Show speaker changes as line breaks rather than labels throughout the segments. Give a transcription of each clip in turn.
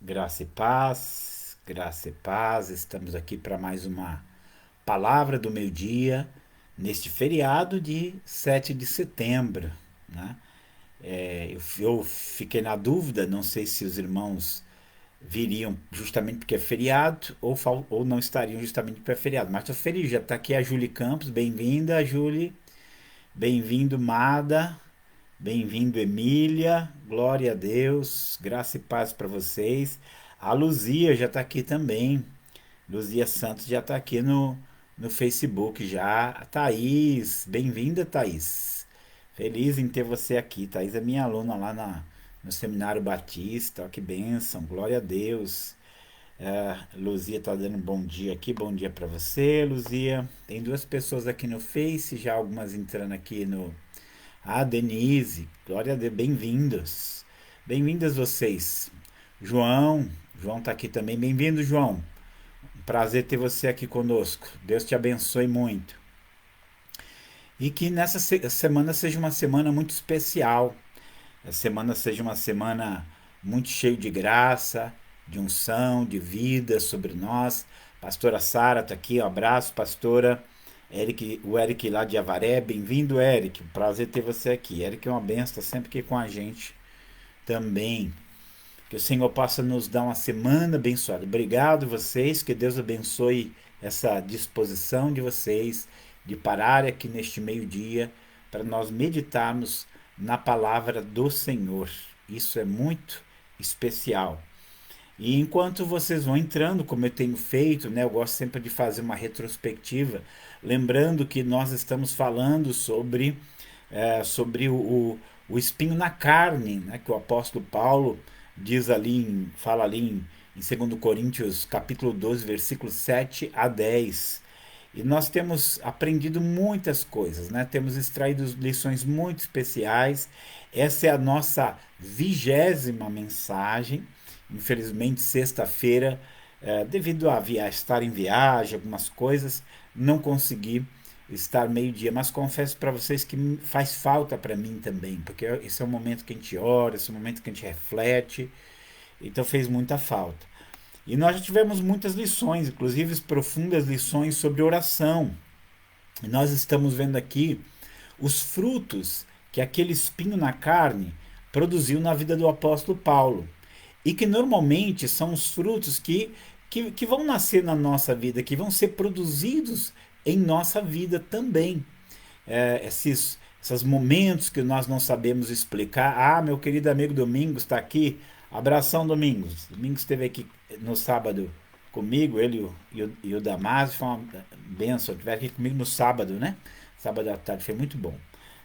Graça e paz, estamos aqui para mais uma palavra do meio-dia, neste feriado de 7 de setembro, né? Eu fiquei na dúvida, não sei se os irmãos viriam justamente porque é feriado ou não estariam justamente porque é feriado, mas estou feliz, já está aqui a Julie Campos, bem-vinda, Julie, bem-vindo, Mada, bem-vindo, Emília. Glória a Deus. Graça e paz para vocês. A Luzia já está aqui também. Luzia Santos já está aqui no Facebook já. A Thaís, bem-vinda, Thaís. Feliz em ter você aqui. Thaís é minha aluna lá no Seminário Batista. Ó, que bênção. Glória a Deus. Luzia está dando um bom dia aqui. Bom dia para você, Luzia. Tem duas pessoas aqui no Face, já algumas entrando aqui no, Denise, glória a Deus, bem-vindos. Bem-vindas vocês. João tá aqui também. Bem-vindo, João. Um prazer ter você aqui conosco. Deus te abençoe muito. E que nessa semana seja uma semana muito especial. A semana seja uma semana muito cheia de graça, de unção, de vida sobre nós. Pastora Sara está aqui, um abraço, pastora. O Eric lá de Avaré, bem-vindo, Eric. Prazer ter você aqui. Eric é uma benção, está sempre aqui com a gente também. Que o Senhor possa nos dar uma semana abençoada. Obrigado vocês, que Deus abençoe essa disposição de vocês de parar aqui neste meio-dia para nós meditarmos na palavra do Senhor. Isso é muito especial. E enquanto vocês vão entrando, como eu tenho feito, né, eu gosto sempre de fazer uma retrospectiva, lembrando que nós estamos falando sobre o espinho na carne, né, que o apóstolo Paulo diz ali, fala ali em 2 Coríntios capítulo 12, versículos 7 a 10. E nós temos aprendido muitas coisas, né? Temos extraído lições muito especiais. Essa é a nossa 20ª mensagem. Infelizmente, sexta-feira, devido a estar em viagem, algumas coisas, não consegui estar meio-dia. Mas confesso para vocês que faz falta para mim também, porque esse é o momento que a gente ora, esse é o momento que a gente reflete. Então fez muita falta. E nós já tivemos muitas lições, inclusive profundas lições sobre oração. E nós estamos vendo aqui os frutos que aquele espinho na carne produziu na vida do apóstolo Paulo. E que normalmente são os frutos que vão nascer na nossa vida, que vão ser produzidos em nossa vida também. Esses momentos que nós não sabemos explicar. Ah, meu querido amigo Domingos está aqui. Abração, Domingos. Domingos esteve aqui no sábado comigo, ele e o Damásio, foi uma benção. Estiveram aqui comigo no sábado, né? Sábado à tarde, foi muito bom.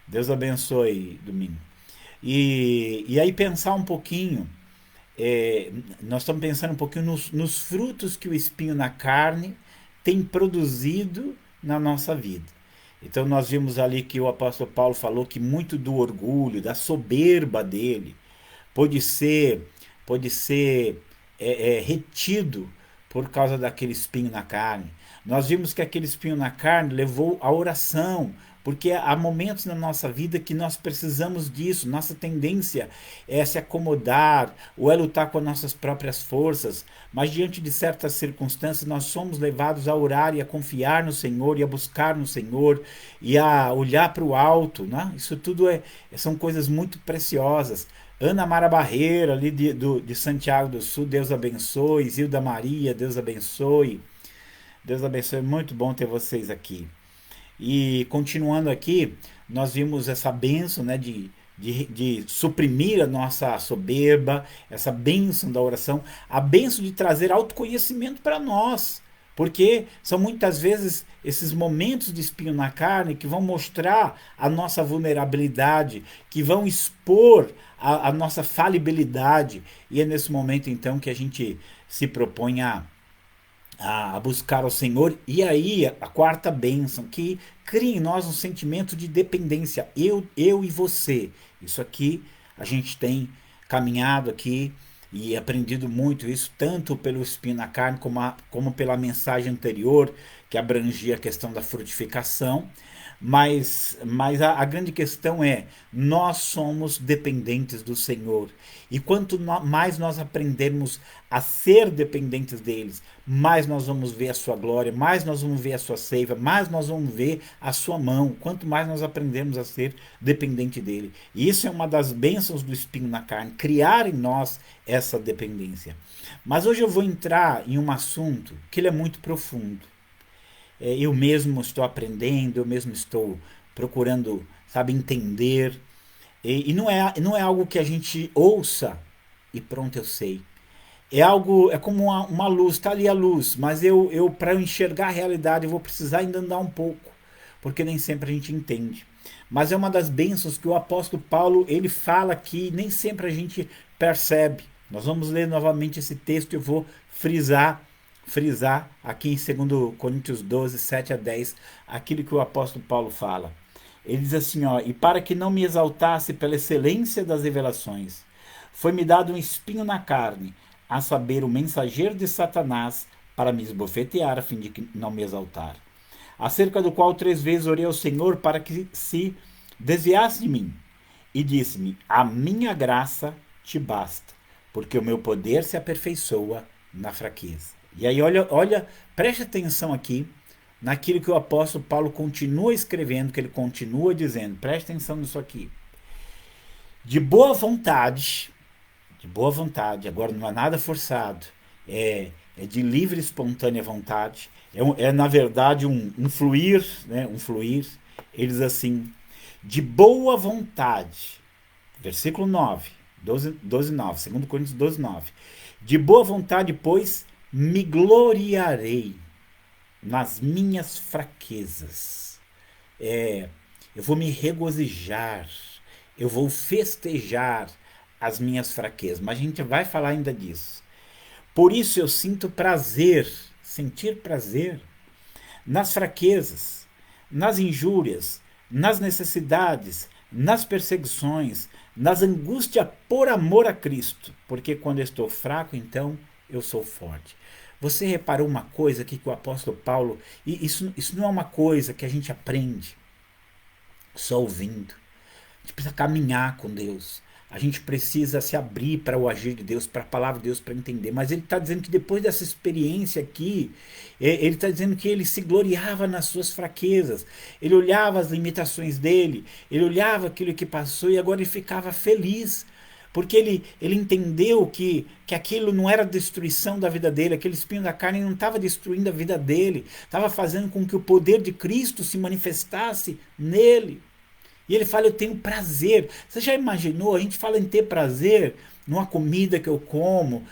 Deus abençoe, Domingo. E aí pensar um pouquinho, nós estamos pensando um pouquinho nos frutos que o espinho na carne tem produzido na nossa vida. Então nós vimos ali que o apóstolo Paulo falou que muito do orgulho, da soberba dele, pode ser, pode ser retido por causa daquele espinho na carne. Nós vimos que aquele espinho na carne levou à oração, porque há momentos na nossa vida que nós precisamos disso. Nossa tendência é se acomodar ou é lutar com as nossas próprias forças, mas diante de certas circunstâncias nós somos levados a orar e a confiar no Senhor e a buscar no Senhor e a olhar para o alto, né? Isso tudo são coisas muito preciosas. Ana Mara Barreira, ali de Santiago do Sul, Deus abençoe. Zilda Maria, Deus abençoe. Deus abençoe, muito bom ter vocês aqui. E continuando aqui, nós vimos essa bênção, né, de suprimir a nossa soberba, essa bênção da oração, a bênção de trazer autoconhecimento para nós. Porque são muitas vezes esses momentos de espinho na carne que vão mostrar a nossa vulnerabilidade, que vão expor a nossa falibilidade. E é nesse momento então que a gente se propõe a buscar ao Senhor. E aí a quarta bênção, que cria em nós um sentimento de dependência, eu e você. Isso aqui a gente tem caminhado aqui e aprendido muito isso, tanto pelo espinho na carne como pela mensagem anterior, que abrangia a questão da frutificação. Mas a grande questão é, nós somos dependentes do Senhor. E quanto mais nós aprendermos a ser dependentes deles, mais nós vamos ver a sua glória, mais nós vamos ver a sua seiva, mais nós vamos ver a sua mão. Quanto mais nós aprendemos a ser dependente dele. E isso é uma das bênçãos do espinho na carne, criar em nós essa dependência. Mas hoje eu vou entrar em um assunto que ele é muito profundo. Eu mesmo estou aprendendo, eu mesmo estou procurando, sabe, entender. E não é algo que a gente ouça e pronto, eu sei. É algo, é como uma luz, está ali a luz, mas para eu enxergar a realidade, eu vou precisar ainda andar um pouco, porque nem sempre a gente entende. Mas é uma das bênçãos que o apóstolo Paulo, ele fala que nem sempre a gente percebe. Nós vamos ler novamente esse texto e eu vou frisar aqui em 2 Coríntios 12, 7 a 10, aquilo que o apóstolo Paulo fala. Ele diz assim, ó, e para que não me exaltasse pela excelência das revelações, foi-me dado um espinho na carne, a saber, o mensageiro de Satanás, para me esbofetear, a fim de que não me exaltar. Acerca do qual 3 vezes orei ao Senhor para que se desviasse de mim. E disse-me, a minha graça te basta, porque o meu poder se aperfeiçoa na fraqueza. E aí olha, preste atenção aqui naquilo que o apóstolo Paulo continua escrevendo, que ele continua dizendo. Preste atenção nisso aqui. De boa vontade, agora não é nada forçado, é de livre e espontânea vontade, na verdade um fluir, né, um fluir. Ele diz assim, de boa vontade, versículo 9, 12 9, 2 Coríntios 12, 9, de boa vontade, pois, me gloriarei nas minhas fraquezas. Eu vou me regozijar, eu vou festejar as minhas fraquezas, mas a gente vai falar ainda disso. Por isso eu sinto prazer, sentir prazer nas fraquezas, nas injúrias, nas necessidades, nas perseguições, nas angústias por amor a Cristo, porque quando eu estou fraco, então eu sou forte. Você reparou uma coisa aqui que o apóstolo Paulo, e isso não é uma coisa que a gente aprende só ouvindo. A gente precisa caminhar com Deus. A gente precisa se abrir para o agir de Deus, para a palavra de Deus, para entender. Mas ele está dizendo que depois dessa experiência aqui, ele está dizendo que ele se gloriava nas suas fraquezas. Ele olhava as limitações dele, ele olhava aquilo que passou e agora ele ficava feliz. Porque ele entendeu que aquilo não era destruição da vida dele, aquele espinho da carne não estava destruindo a vida dele, estava fazendo com que o poder de Cristo se manifestasse nele. E ele fala, eu tenho prazer. Você já imaginou? A gente fala em ter prazer numa comida que eu como,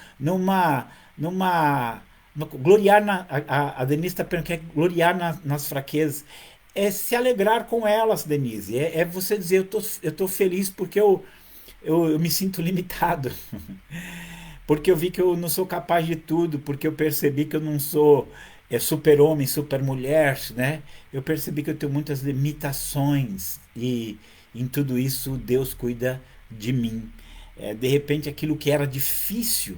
gloriar a Denise está perguntando, quer gloriar nas fraquezas. É se alegrar com elas, Denise. É você dizer, eu tô feliz porque eu me sinto limitado. Porque eu vi que eu não sou capaz de tudo, porque eu percebi que eu não sou super-homem, super-mulher, né? Eu percebi que eu tenho muitas limitações e em tudo isso Deus cuida de mim. De repente aquilo que era difícil,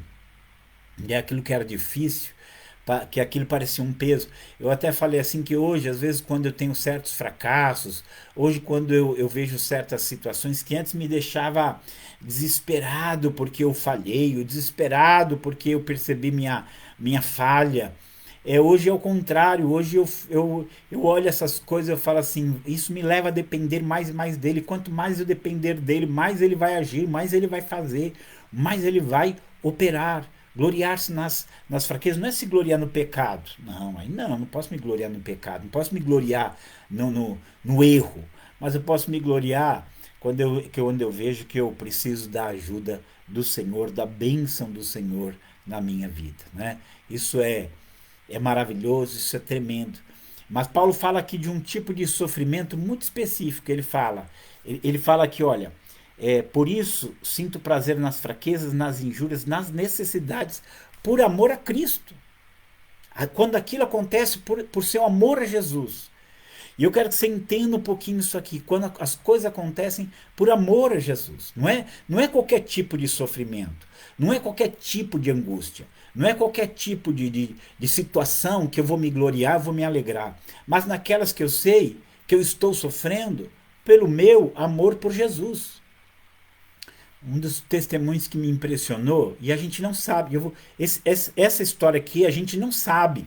que aquilo parecia um peso. Eu até falei assim que hoje, às vezes, quando eu tenho certos fracassos, hoje quando eu vejo certas situações que antes me deixava desesperado porque eu falhei, desesperado porque eu percebi minha falha. Hoje é o contrário, hoje eu olho essas coisas e eu falo assim, isso me leva a depender mais e mais dele. Quanto mais eu depender dele, mais ele vai agir, mais ele vai fazer, mais ele vai operar. Gloriar-se nas fraquezas não é se gloriar no pecado. Não posso me gloriar no pecado, não posso me gloriar no erro, mas eu posso me gloriar quando eu vejo que eu preciso da ajuda do Senhor, da bênção do Senhor na minha vida, né? Isso é maravilhoso, isso é tremendo. Mas Paulo fala aqui de um tipo de sofrimento muito específico. Ele fala aqui, olha, por isso sinto prazer nas fraquezas, nas injúrias, nas necessidades, por amor a Cristo. Quando aquilo acontece por seu amor a Jesus. E eu quero que você entenda um pouquinho isso aqui. Quando as coisas acontecem por amor a Jesus. Não é qualquer tipo de sofrimento. Não é qualquer tipo de angústia. Não é qualquer tipo de situação que eu vou me gloriar, vou me alegrar. Mas naquelas que eu sei que eu estou sofrendo pelo meu amor por Jesus. Um dos testemunhos que me impressionou, e a gente não sabe, essa história aqui a gente não sabe,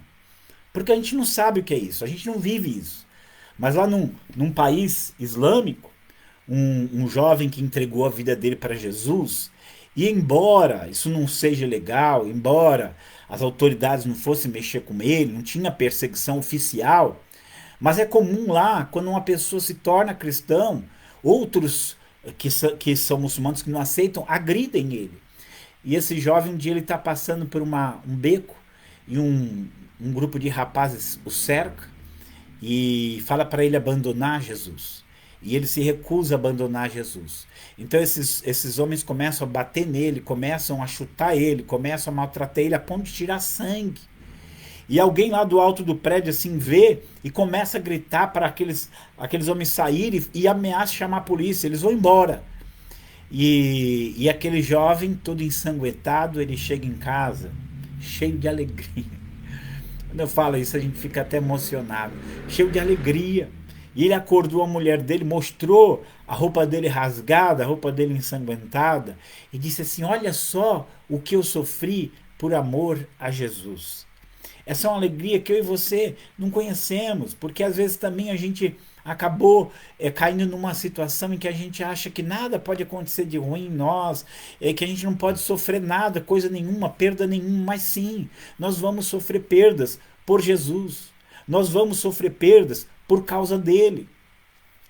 porque a gente não sabe o que é isso, a gente não vive isso. Mas lá num país islâmico, um jovem que entregou a vida dele para Jesus, e embora isso não seja legal, embora as autoridades não fossem mexer com ele, não tinha perseguição oficial, mas é comum lá, quando uma pessoa se torna cristão, outros que são muçulmanos que não aceitam, agridem ele. E esse jovem, um dia, ele está passando por um beco e um grupo de rapazes o cerca e fala para ele abandonar Jesus. E ele se recusa a abandonar Jesus. Então esses homens começam a bater nele, começam a chutar ele, começam a maltratar ele a ponto de tirar sangue. E alguém lá do alto do prédio assim vê e começa a gritar para aqueles homens saírem e ameaça chamar a polícia. Eles vão embora. E aquele jovem, todo ensanguentado, ele chega em casa cheio de alegria. Quando eu falo isso, a gente fica até emocionado. Cheio de alegria. E ele acordou a mulher dele, mostrou a roupa dele rasgada, a roupa dele ensanguentada, e disse assim: olha só o que eu sofri por amor a Jesus. Essa é uma alegria que eu e você não conhecemos, porque às vezes também a gente acabou caindo numa situação em que a gente acha que nada pode acontecer de ruim em nós, que a gente não pode sofrer nada, coisa nenhuma, perda nenhuma, mas sim, nós vamos sofrer perdas por Jesus, nós vamos sofrer perdas por causa dele.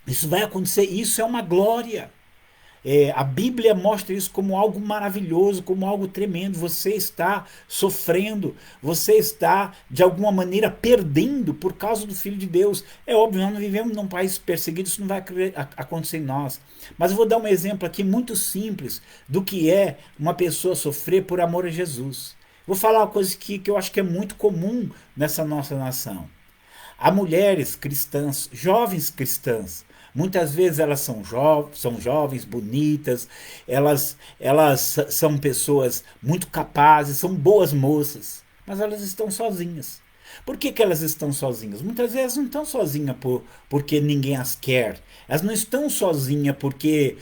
Isso vai acontecer, isso é uma glória. A Bíblia mostra isso como algo maravilhoso, como algo tremendo. Você está sofrendo, você está de alguma maneira perdendo por causa do Filho de Deus. É óbvio, nós não vivemos num país perseguido, isso não vai acontecer em nós. Mas eu vou dar um exemplo aqui muito simples do que é uma pessoa sofrer por amor a Jesus. Vou falar uma coisa que eu acho que é muito comum nessa nossa nação. Há mulheres cristãs, jovens cristãs. Muitas vezes elas são jovens, bonitas, elas são pessoas muito capazes, são boas moças, mas elas estão sozinhas. Por que elas estão sozinhas? Muitas vezes não estão sozinhas porque ninguém as quer. Elas não estão sozinhas porque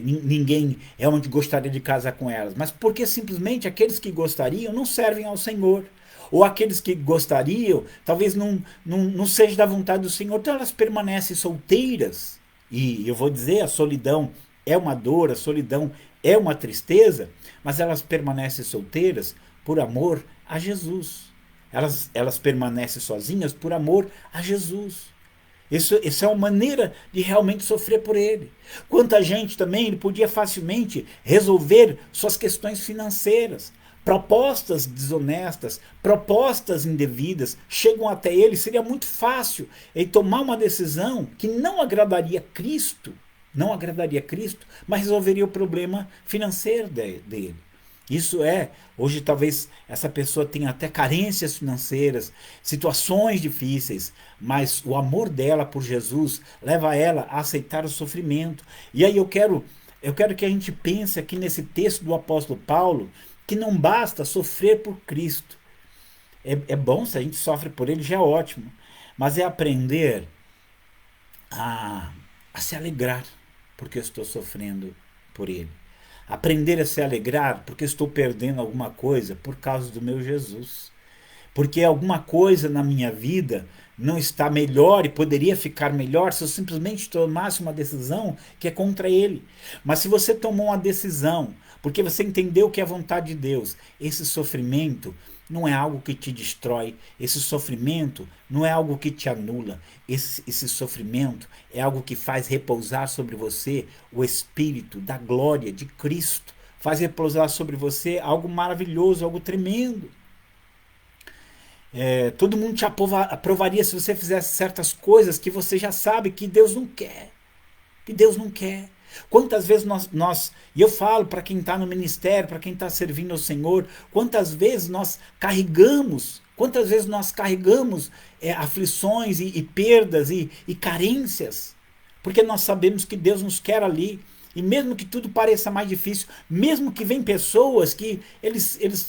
ninguém é onde gostaria de casar com elas, mas porque simplesmente aqueles que gostariam não servem ao Senhor. Ou aqueles que gostariam, talvez não seja da vontade do Senhor, então elas permanecem solteiras. E eu vou dizer, a solidão é uma dor, a solidão é uma tristeza, mas elas permanecem solteiras por amor a Jesus. Elas permanecem sozinhas por amor a Jesus. Isso é uma maneira de realmente sofrer por ele. Quanta gente também, ele podia facilmente resolver suas questões financeiras. Propostas desonestas, propostas indevidas chegam até ele, seria muito fácil ele tomar uma decisão que não agradaria Cristo, mas resolveria o problema financeiro dele. Isso hoje talvez essa pessoa tenha até carências financeiras, situações difíceis, mas o amor dela por Jesus leva ela a aceitar o sofrimento. E aí eu quero que a gente pense aqui nesse texto do apóstolo Paulo, que não basta sofrer por Cristo. É bom, se a gente sofre por ele, já é ótimo. Mas é aprender a se alegrar porque eu estou sofrendo por ele. Aprender a se alegrar porque estou perdendo alguma coisa por causa do meu Jesus. Porque alguma coisa na minha vida não está melhor e poderia ficar melhor se eu simplesmente tomasse uma decisão que é contra ele. Mas se você tomou uma decisão porque você entendeu que é a vontade de Deus, esse sofrimento não é algo que te destrói, esse sofrimento não é algo que te anula, esse sofrimento é algo que faz repousar sobre você o Espírito da glória de Cristo, faz repousar sobre você algo maravilhoso, algo tremendo. Todo mundo te aprovaria se você fizesse certas coisas que você já sabe que Deus não quer, Quantas vezes e eu falo para quem está no ministério, para quem está servindo ao Senhor, quantas vezes nós carregamos aflições e perdas e carências, porque nós sabemos que Deus nos quer ali, E mesmo que tudo pareça mais difícil, mesmo que vem pessoas que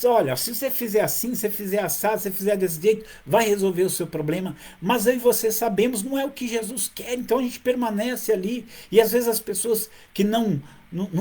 olha, se você fizer assim, se você fizer assado, se você fizer desse jeito, vai resolver o seu problema. Mas eu e você sabemos, não é o que Jesus quer, então a gente permanece ali. E às vezes as pessoas que não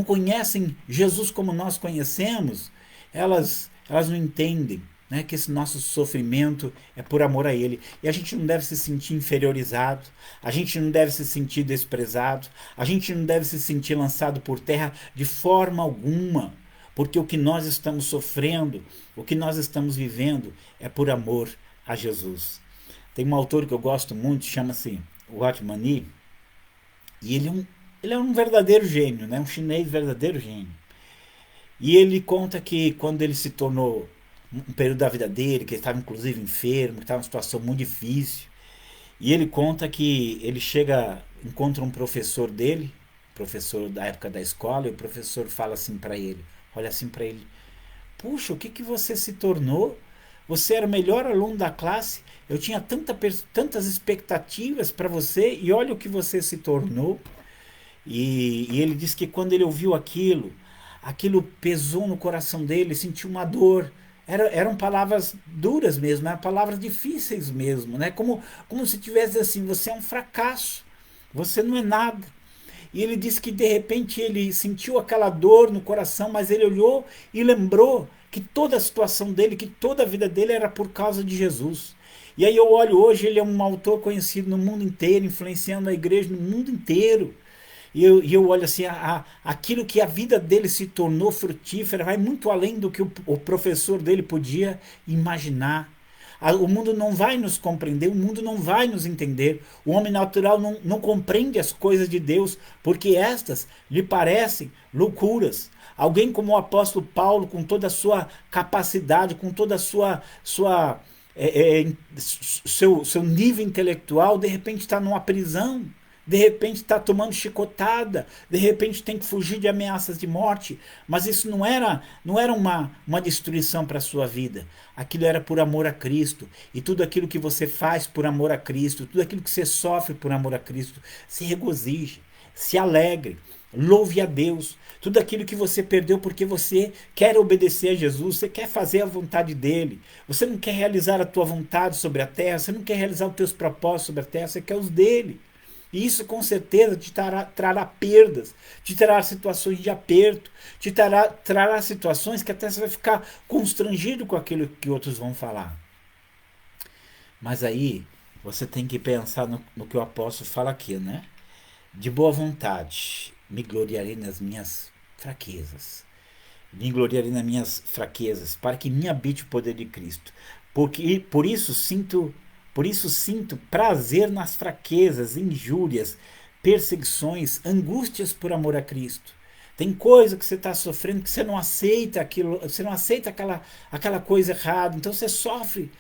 conhecem Jesus como nós conhecemos, elas não entendem, né, que esse nosso sofrimento é por amor a Ele. E a gente não deve se sentir inferiorizado, a gente não deve se sentir desprezado, a gente não deve se sentir lançado por terra de forma alguma, porque o que nós estamos sofrendo, o que nós estamos vivendo é por amor a Jesus. Tem um autor que eu gosto muito, chama-se Watmani, e ele é um verdadeiro gênio, né? Um chinês verdadeiro gênio. E ele conta que quando ele se tornou um período da vida dele, que ele estava inclusive enfermo, que estava em uma situação muito difícil, e ele conta que ele chega, encontra um professor dele, professor da época da escola, e o professor fala assim para ele, olha assim para ele, puxa, o que que você se tornou? Você era o melhor aluno da classe, eu tinha tantas expectativas para você, e olha o que você se tornou. E ele diz que quando ele ouviu aquilo pesou no coração dele, sentiu uma dor. Eram palavras duras mesmo, eram palavras difíceis mesmo, né? Como se tivesse assim, você é um fracasso, você não é nada. E ele disse que de repente ele sentiu aquela dor no coração, mas ele olhou e lembrou que toda a situação dele, que toda a vida dele era por causa de Jesus. E aí eu olho hoje, ele é um autor conhecido no mundo inteiro, influenciando a igreja no mundo inteiro. E eu olho assim, aquilo que a vida dele se tornou frutífera vai muito além do que o professor dele podia imaginar. O mundo não vai nos compreender, o mundo não vai nos entender. O homem natural não compreende as coisas de Deus, porque estas lhe parecem loucuras. Alguém como o apóstolo Paulo, com toda a sua capacidade, com toda a seu nível intelectual, de repente está numa prisão, de repente está tomando chicotada, de repente tem que fugir de ameaças de morte, mas isso não era uma destruição para a sua vida, aquilo era por amor a Cristo, e tudo aquilo que você faz por amor a Cristo, tudo aquilo que você sofre por amor a Cristo, se regozije, se alegre, louve a Deus, tudo aquilo que você perdeu porque você quer obedecer a Jesus, você quer fazer a vontade dele, você não quer realizar a tua vontade sobre a terra, você não quer realizar os teus propósitos sobre a terra, você quer os dele. E isso com certeza te trará perdas, te trará situações de aperto, trará situações que até você vai ficar constrangido com aquilo que outros vão falar. Mas aí você tem que pensar no que o apóstolo fala aqui, né? De boa vontade, me gloriarei nas minhas fraquezas. Me gloriarei nas minhas fraquezas, para que me habite o poder de Cristo. Porque por isso sinto prazer nas fraquezas, injúrias, perseguições, angústias por amor a Cristo. Tem coisa que você está sofrendo que você não aceita aquilo, você não aceita aquela coisa errada, então você sofre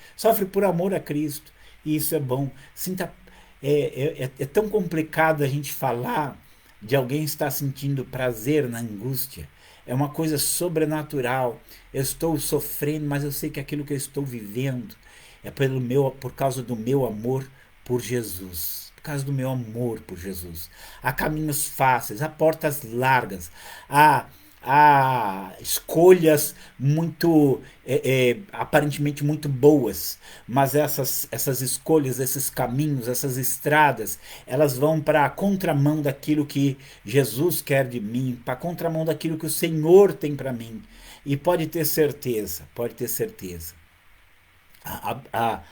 por amor a Cristo. E isso é bom. É tão complicado a gente falar de alguém estar sentindo prazer na angústia. É uma coisa sobrenatural. Eu estou sofrendo, mas eu sei que aquilo que eu estou vivendo é por causa do meu amor por Jesus. Por causa do meu amor por Jesus. Há caminhos fáceis, há portas largas, há escolhas muito aparentemente muito boas, mas essas escolhas, esses caminhos, essas estradas, elas vão para a contramão daquilo que Jesus quer de mim, para a contramão daquilo que o Senhor tem para mim. E pode ter certeza, a,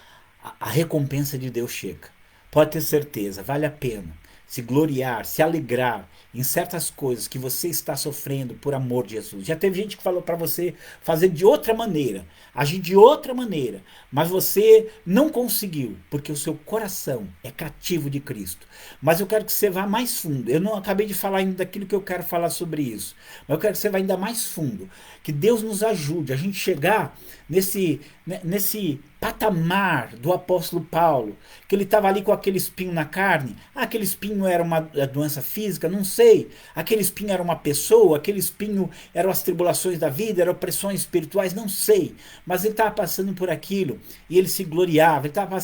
a recompensa de Deus chega. Pode ter certeza, vale a pena se gloriar, se alegrar em certas coisas que você está sofrendo por amor de Jesus. Já teve gente que falou para você fazer de outra maneira, agir de outra maneira, mas você não conseguiu, porque o seu coração é cativo de Cristo. Mas eu quero que você vá mais fundo. Eu não acabei de falar ainda daquilo que eu quero falar sobre isso, mas eu quero que você vá ainda mais fundo. Que Deus nos ajude a gente chegar nesse patamar do apóstolo Paulo, que ele estava ali com aquele espinho na carne. Aquele espinho era uma doença física, não sei. Aquele espinho era uma pessoa, aquele espinho eram as tribulações da vida, eram opressões espirituais, não sei. Mas ele estava passando por aquilo e ele se gloriava, ele estava